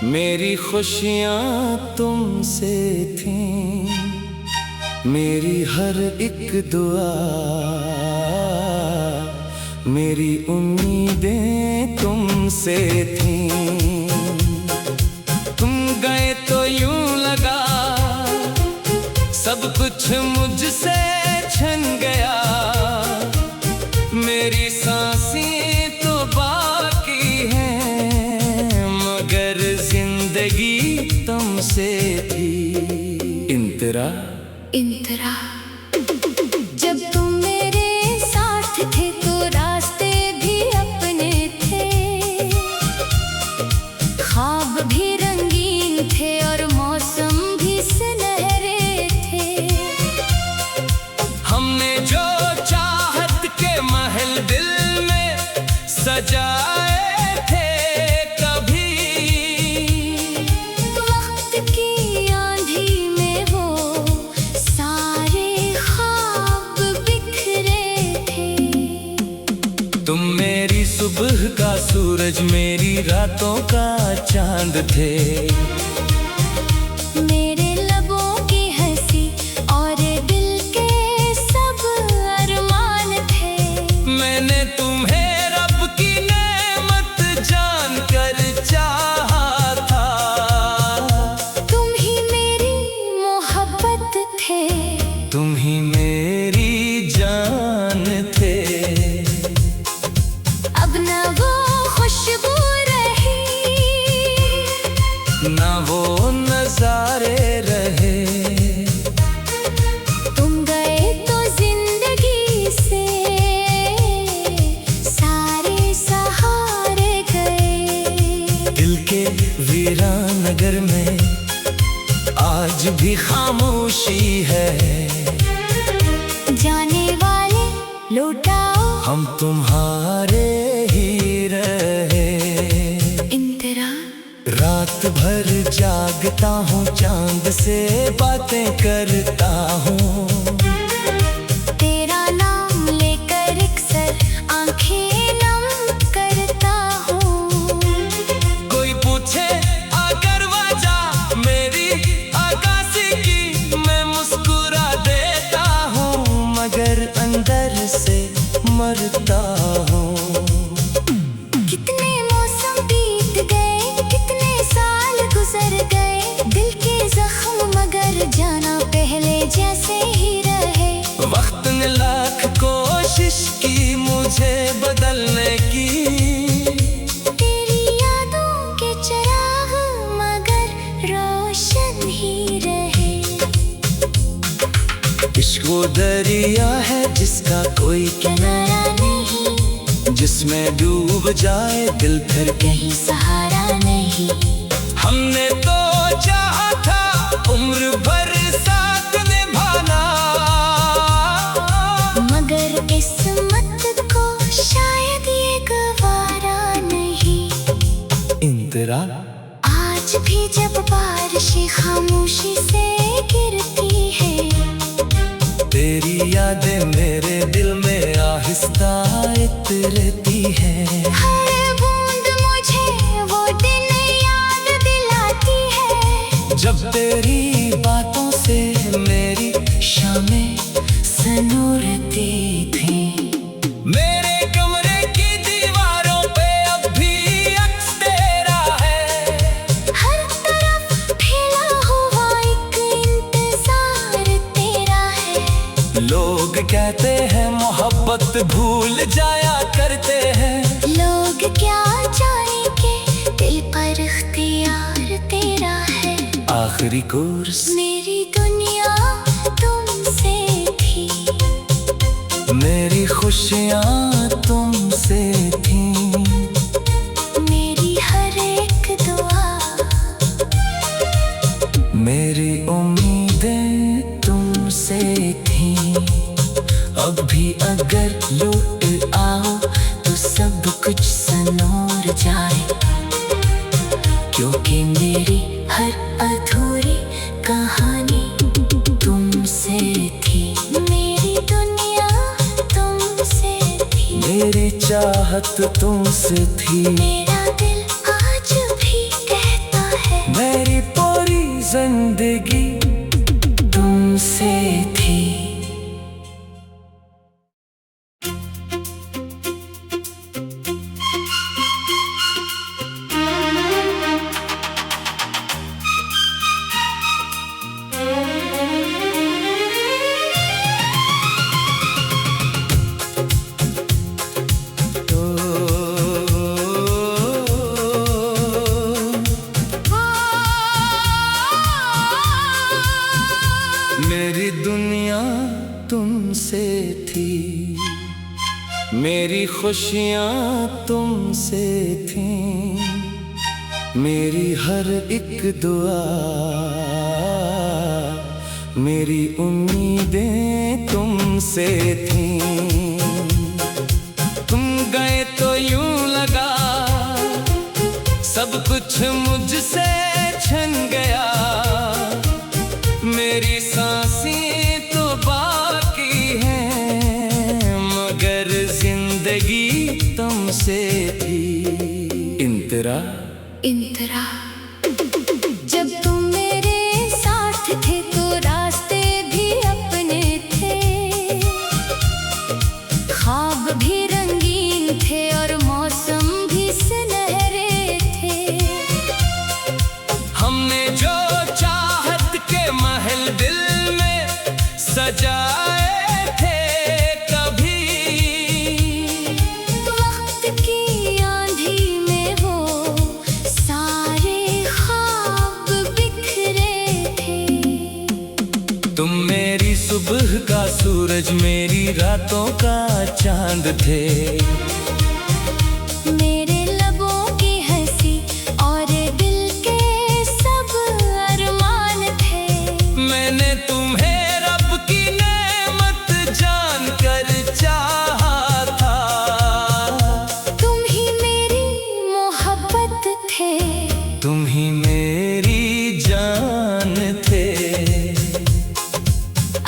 मेरी खुशियाँ तुमसे थीं, मेरी हर एक दुआ, मेरी उम्मीदें तुमसे थीं। तुम गए तो यूं लगा सब कुछ मुझसे छिन गया। मेरी सांसें तो बाकी हैं, मगर जिंदगी तुमसे थी। इंतरा इंतरा जब तुम मेरे साथ थे तो रास्ते भी अपने थे, ख्वाब भी रंगीन थे और मौसम भी सुनहरे थे। हमने जो चाहत के महल दिल में सजाए थे, कभी वक्त की आंधी में वो सारे ख्वाब बिखरे थे। तुम मेरी सुबह का सूरज, मेरी रातों का चांद थे। मेरे लबों की हंसी और दिल के सब अरमान थे। मैंने तुम्हें रब की नेमत जानकर चाहा था। तुम ही मेरी मोहब्बत थे, तुम ही मेरी जान थे। अब न वो खुशबू रही, ना वो नजारे रहे। तुम गए तो जिंदगी से सारे सहारे गए। दिल के वीरान नगर में आज भी खामोशी है। जाने वाले लौटाओ, हम तुम्हारे ही रहे। इंतरा रात भर जागता हूँ, चांद से बातें करता हूँ। तेरा नाम लेकर अक्सर आंखें नम करता हूँ। कोई पूछे अगर वजह मेरी आकाशी की, मैं मुस्कुरा देता हूँ, मगर अंदर से मरता हूँ। कितने मौसम बीत गए, कितने साल गुजर गए, दिल के जख्म मगर जाना पहले जैसे ही रहे। वक्त ने लाख कोशिश की मुझे बदलने की, तेरी यादों के चिराग मगर रोशन ही रहे। इश्क वो दरिया है जिसका कोई किनारा नहीं, जिसमें डूब जाए दिल फिर कहीं सहारा नहीं। हमने तो चाहा था उम्र भर साथ निभाना, मगर किस्मत को शायद ये गवारा नहीं। इंतरा आज भी जब बारिशें खामोशी से गिरती है, तेरी यादें मेरे दिल में आहिस्ता इतरती है। हर बूंद मुझे वो दिन याद दिलाती है, जब तेरी बातों से मेरी शामें सनूरती थी। मेरे कमरे की दीवारों पे अब भी अक्स तेरा है। हर तरफ फैला हुआ एक इंतजार तेरा है। लोग कहते हैं मोहब्बत भूल जाया करते हैं, लोग क्या जाने के दिल पर इख्तियार तेरा है। आखिरी कोर्स मेरी दुनिया तुमसे थी, मेरी खुशियाँ तुमसे थीं। मेरी हर एक दुआ, मेरी उम्मीदें तुमसे थीं। अब भी अगर लौट आओ तो सब कुछ सनोर जाए, क्योंकि मेरी हर अधूरी कहानी तुमसे थी। मेरी दुनिया तुमसे थी, मेरी चाहत तुमसे थी। मेरा दिल आज भी कहता मेरी खुशियाँ तुमसे थीं, मेरी हर एक दुआ, मेरी उम्मीदें तुमसे थीं। तुम गए तो यूं लगा सब कुछ मुझसे छिन गया, मेरी सांसें तो बाकी हैं, मगर जिंदगी तुमसे थी। इंतरा इंतरा जब तुम मेरे साथ थे तो रास्ते भी अपने थे, ख्वाब भी रंगीन थे और मौसम भी सुनहरे थे। हमने जो चाहत के महल दिल में सजाए थे, कभी वक्त की आंधी में वो सारे ख्वाब बिखरे थे। तुम मेरी सुबह का सूरज, मेरी रातों का चांद थे। मेरे लबों की हंसी और दिल के सब अरमान थे। मैंने तुम्हें रब की नेमत जानकर चाहा था। तुम ही मेरी मोहब्बत थे, तुम ही मेरी जान थे।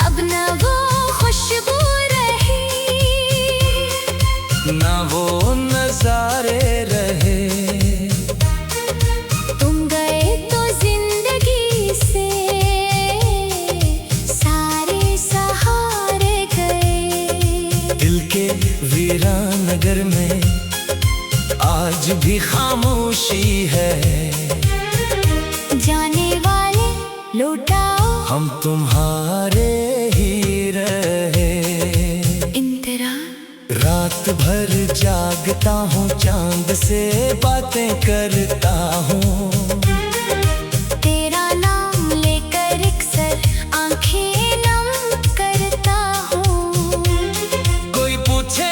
अब ना वो खुशबू रही, ना वो नजारे रहे। तुम गए तो जिंदगी से सारे सहारे गए। दिल के वीरान नगर में आज भी खामोशी है। जाने वाले लौटाओ, हम तुम्हारे ही रहे। इंतरा रात भर जागता हूँ, चांद से बातें करता हूँ। तेरा नाम लेकर अक्सर आंखें नम करता हूँ। कोई पूछे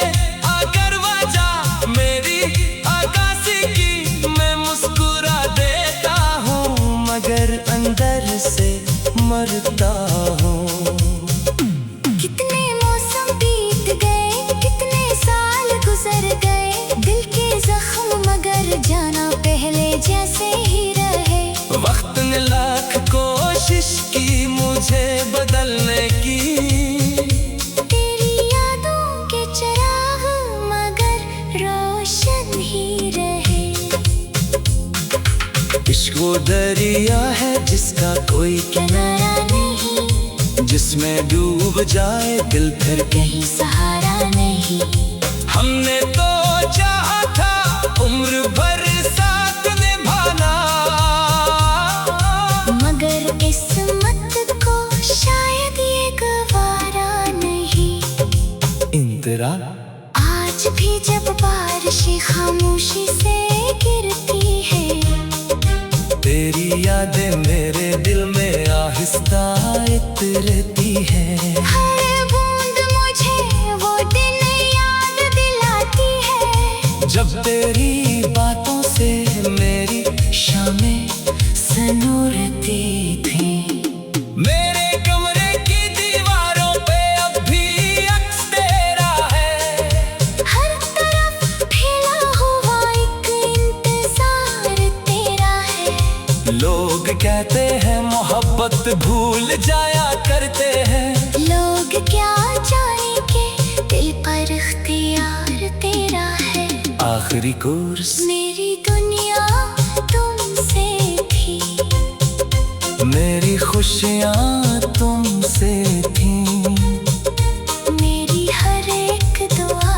अगर वजह मेरी आकाशी की, मैं मुस्कुरा देता हूँ, मगर अंदर से मरता हूँ। कितने मौसम बीत गए, कितने साल गुजर गए, दिल के जख्म मगर जाना पहले जैसे ही रहे। वक्त ने लाख कोशिश की मुझे बदलने की, तेरी यादों के चिराग मगर रोशन ही रहे। इश्क वो दरिया है जिसका कोई किनारा नहीं, जिसमें डूब जाए दिल फिर कहीं सहारा नहीं। हमने तो चाहा था उम्र भर साथ निभाना, मगर किस्मत को शायद ये गवारा नहीं। इंतरा आज भी जब बारिशें खामोशी से गिरती है, तेरी यादें मेरे दिल में आहिस्ता इतरती है। हर बूंद मुझे वो दिन याद दिलाती है, जब तेरी बातों से मेरी शामें सनूरती थी। मेरे कमरे की दीवारों पे अब भी अक्स तेरा है। हर तरफ फैला हुआ एक इंतजार तेरा है। लोग कहते हैं मोहब्बत भूल जाया करते हैं, लोग क्या जाने के दिल पर इख्तियार तेरा है। आखिरी कोर्स मेरी दुनिया तुमसे थी, मेरी खुशियाँ तुमसे थीं, मेरी हर एक दुआ,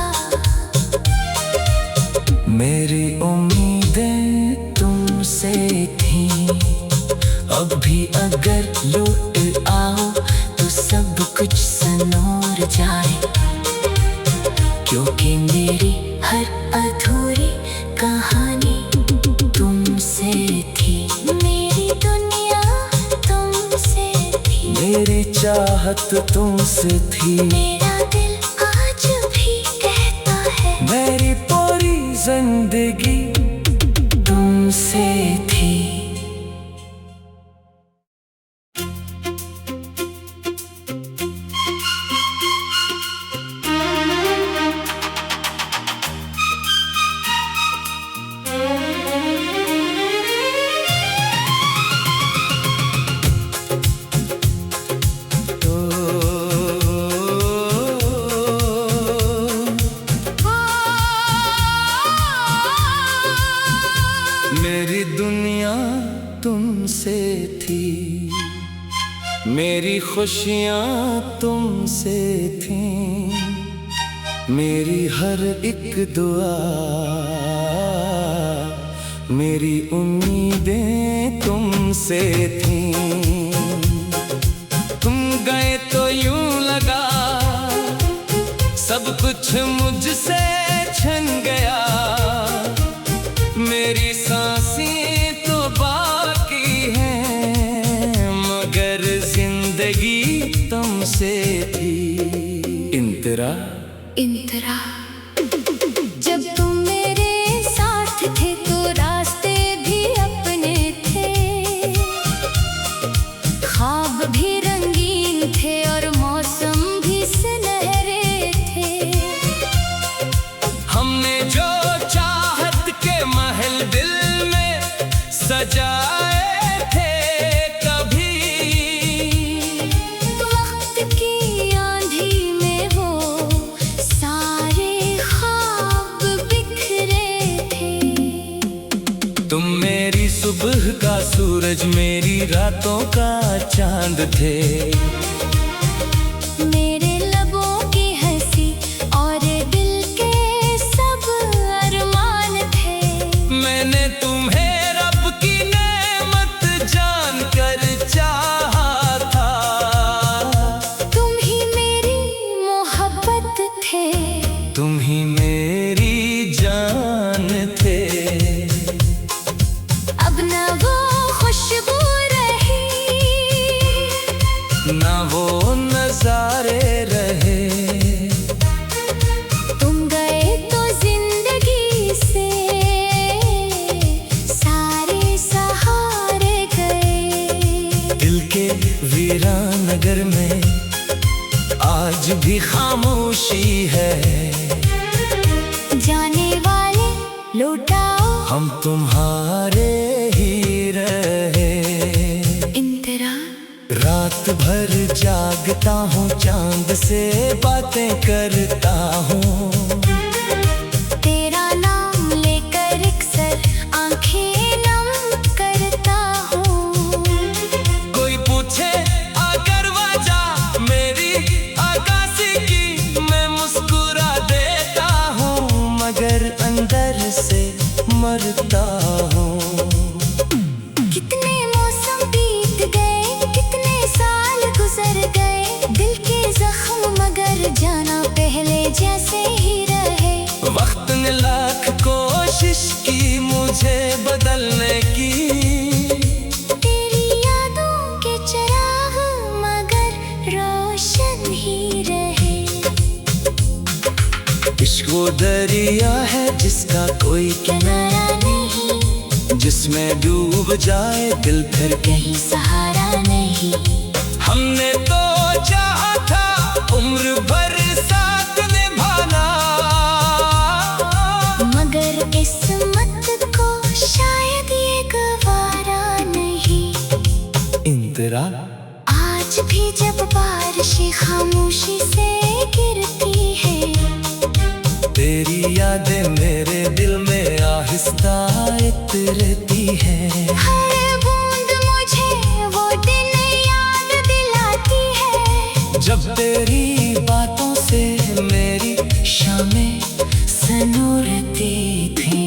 मेरी उम्मीदें तुमसे थीं। अब भी अगर लौट आओ तो सब कुछ सनोर जाए, क्योंकि मेरी हर अधूरी कहानी तुमसे थी। मेरी दुनिया तुमसे थी, मेरी चाहत तुमसे थी। मेरा दिल आज भी कहता है जिंदगी तुमसे थी। मेरी दुनिया तुमसे थी, मेरी खुशियाँ तुमसे थीं, मेरी हर एक दुआ, मेरी उम्मीदें तुमसे थीं। तुम गए तो यूं लगा सब कुछ मुझसे छिन गया, मेरी सांसें तो बाकी हैं, मगर जिंदगी तुमसे थी। इंतरा इंतरा जब तुम मेरे साथ थे तो रास्ते भी अपने थे, ख्वाब भी रंगीन थे और मौसम भी सुनहरे थे। हमने जो चाहत के महल दिल में सजाए थे, कभी वक्त की आंधी में वो सारे ख्वाब बिखरे थे। तुम मेरी सुबह का सूरज, मेरी रातों का चांद थे, मेरे लबों की हंसी और दिल के सब अरमान थे। मैंने तुम्हें रब की नेमत जानकर चाहा था, तुम ही मेरी मोहब्बत थे, तुम ही मेरी जान थे। अब न वो खुशबू रही, ना वो नजारे रहे, तुम गए तो जिंदगी से सारे सहारे गए। दिल के वीरान नगर में आज भी खामोशी है, जाने वाले लौटाओ हम तुम्हारे ही रहे। इंतरा रात भर जागता हूँ, चांद से बातें करता हूँ, तेरा नाम लेकर अक्सर आंखें नम करता हूँ। कोई पूछे अगर वजह मेरी आकाशी की, मैं मुस्कुरा देता हूँ, मगर अंदर से मरता हूँ। कितने मौसम बीत गए, कितने साल गुजर गए, दिल के जख्म मगर जाना पहले जैसे ही रहे। वक्त ने लाख कोशिश की मुझे बदलने की, तेरी यादों के चिराग मगर रोशन ही रहे। इश्क वो दरिया है जिसका कोई किनारा नहीं, जिसमें डूब जाए दिल फिर कहीं सहारा नहीं। हमने तो चाहा था उम्र भर साथ निभाना, मगर किस्मत को शायद ये गवारा नहीं। इंतरा आज भी जब बारिशें खामोशी से गिरती है, तेरी यादें मेरे दिल में आहिस्ता इतरती है। हर बूंद मुझे वो दिन याद दिलाती है, जब तेरी बातों से मेरी शामें सनूरती थी।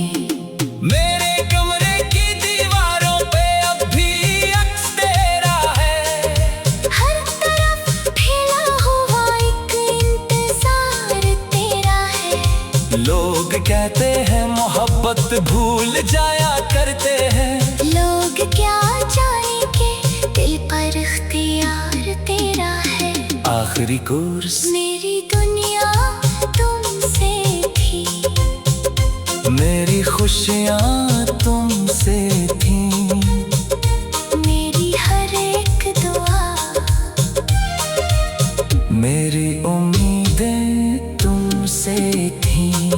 मेरे कमरे की दीवारों पे अब भी अक्स तेरा है, हर तरफ फैला हुआ एक इंतजार तेरा है। लोग कहते हैं मोहब्बत भूल जाया करते हैं, लोग क्या जाने के दिल पर इख्तियार तेरा है। आखिरी कोर्स मेरी दुनिया तुमसे थी, मेरी खुशियाँ तुमसे थीं, मेरी हर एक दुआ, मेरी उम्मीदें तुमसे थीं।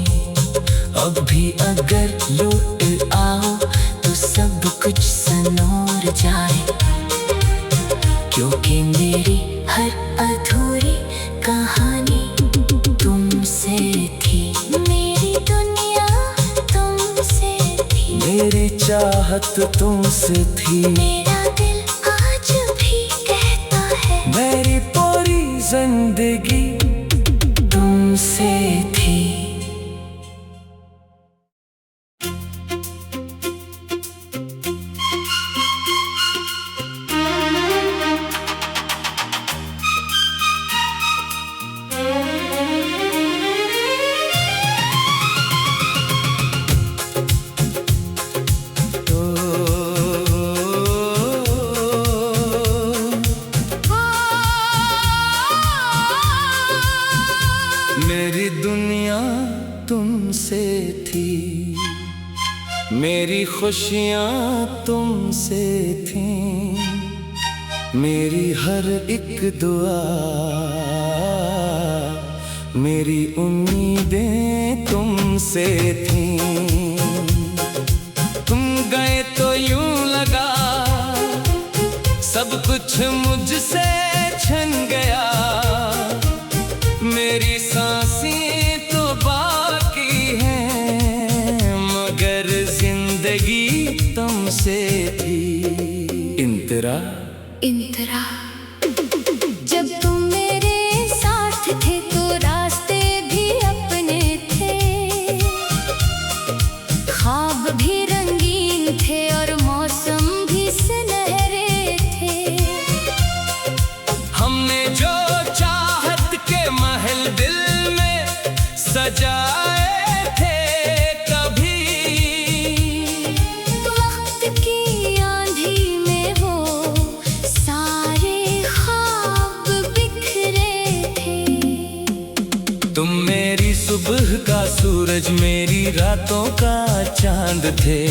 अब भी अगर लौट आओ तो सब कुछ संवर जाए, क्योंकि मेरी हर अधूरी कहानी तुमसे थी। मेरी दुनिया तुमसे थी, मेरी चाहत तुमसे थी, मेरा दिल आज भी कहता है मेरी पूरी जिंदगी तुमसे थी। मेरी दुनिया तुमसे थी, मेरी खुशियाँ तुमसे थीं, मेरी हर एक दुआ, मेरी उम्मीदें तुमसे थीं। तुम गए तो यूं लगा सब कुछ मुझसे छिन गया, मेरी सांसें तो बाकी हैं, मगर जिंदगी तुमसे थी। इंतरा इंतरा। जब तुम मेरे साथ थे तो रास्ते भी अपने थे, ख्वाब भी रंगीन थे और मौसम भी सुनहरे थे। हमने जो चाहत के महल दिल में सजाए थे, कभी वक्त की आंधी में वो सारे ख्वाब बिखरे थे। तुम मेरी सुबह का सूरज, मेरी रातों का चांद थे,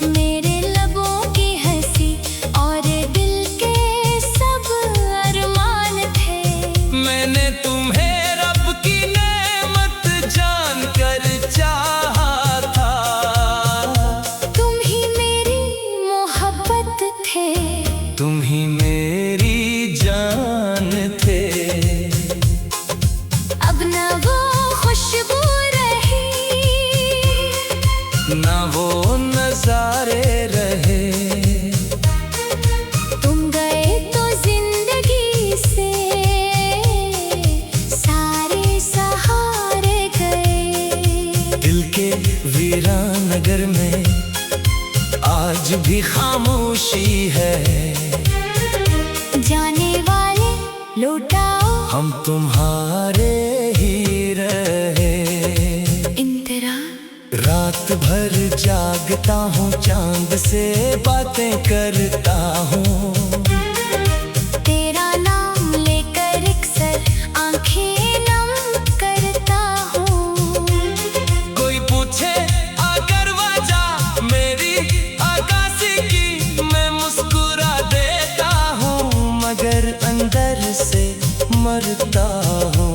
मेरे लबों की हंसी और दिल के सब अरमान थे। मैंने तुम्हें रब की नेमत जानकर चाहा था, तुम ही मेरी मोहब्बत थे, तुम ही मेरी जान थे। अब न वो खुशबू रही, ना वो नजारे रहे, तुम गए तो जिंदगी से सारे सहारे गए। दिल के वीरान नगर में आज भी खामोशी है, जाने वाले लौटाओ हम तुम्हारे ही रहे। इंतरा। रात भर जागता हूँ, चांद से बातें करता हूँ, तेरा नाम लेकर अक्सर आंखें नम करता हूँ। कोई पूछे अगर वजह मेरी आकाशी की, मैं मुस्कुरा देता हूँ, मगर अंदर से मरता हूँ।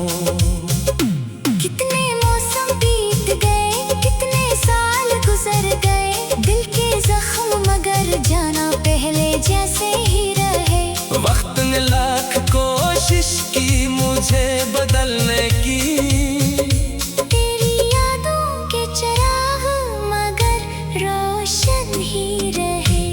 कितने मौसम बीत गए, कितने साल गुजर गए, दिल के जख्म मगर जाना पहले जैसे ही रहे। वक्त ने लाख कोशिश की मुझे बदलने की, तेरी यादों के चिराग मगर रोशन ही रहे।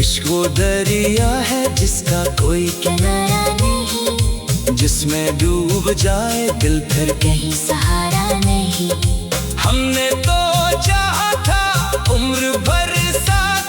इश्क वो दरिया है जिसका कोई किनारा नहीं, जिसमें डूब जाए दिल फिर कहीं सहारा नहीं। हमने तो चाहा था उम्र भर साथ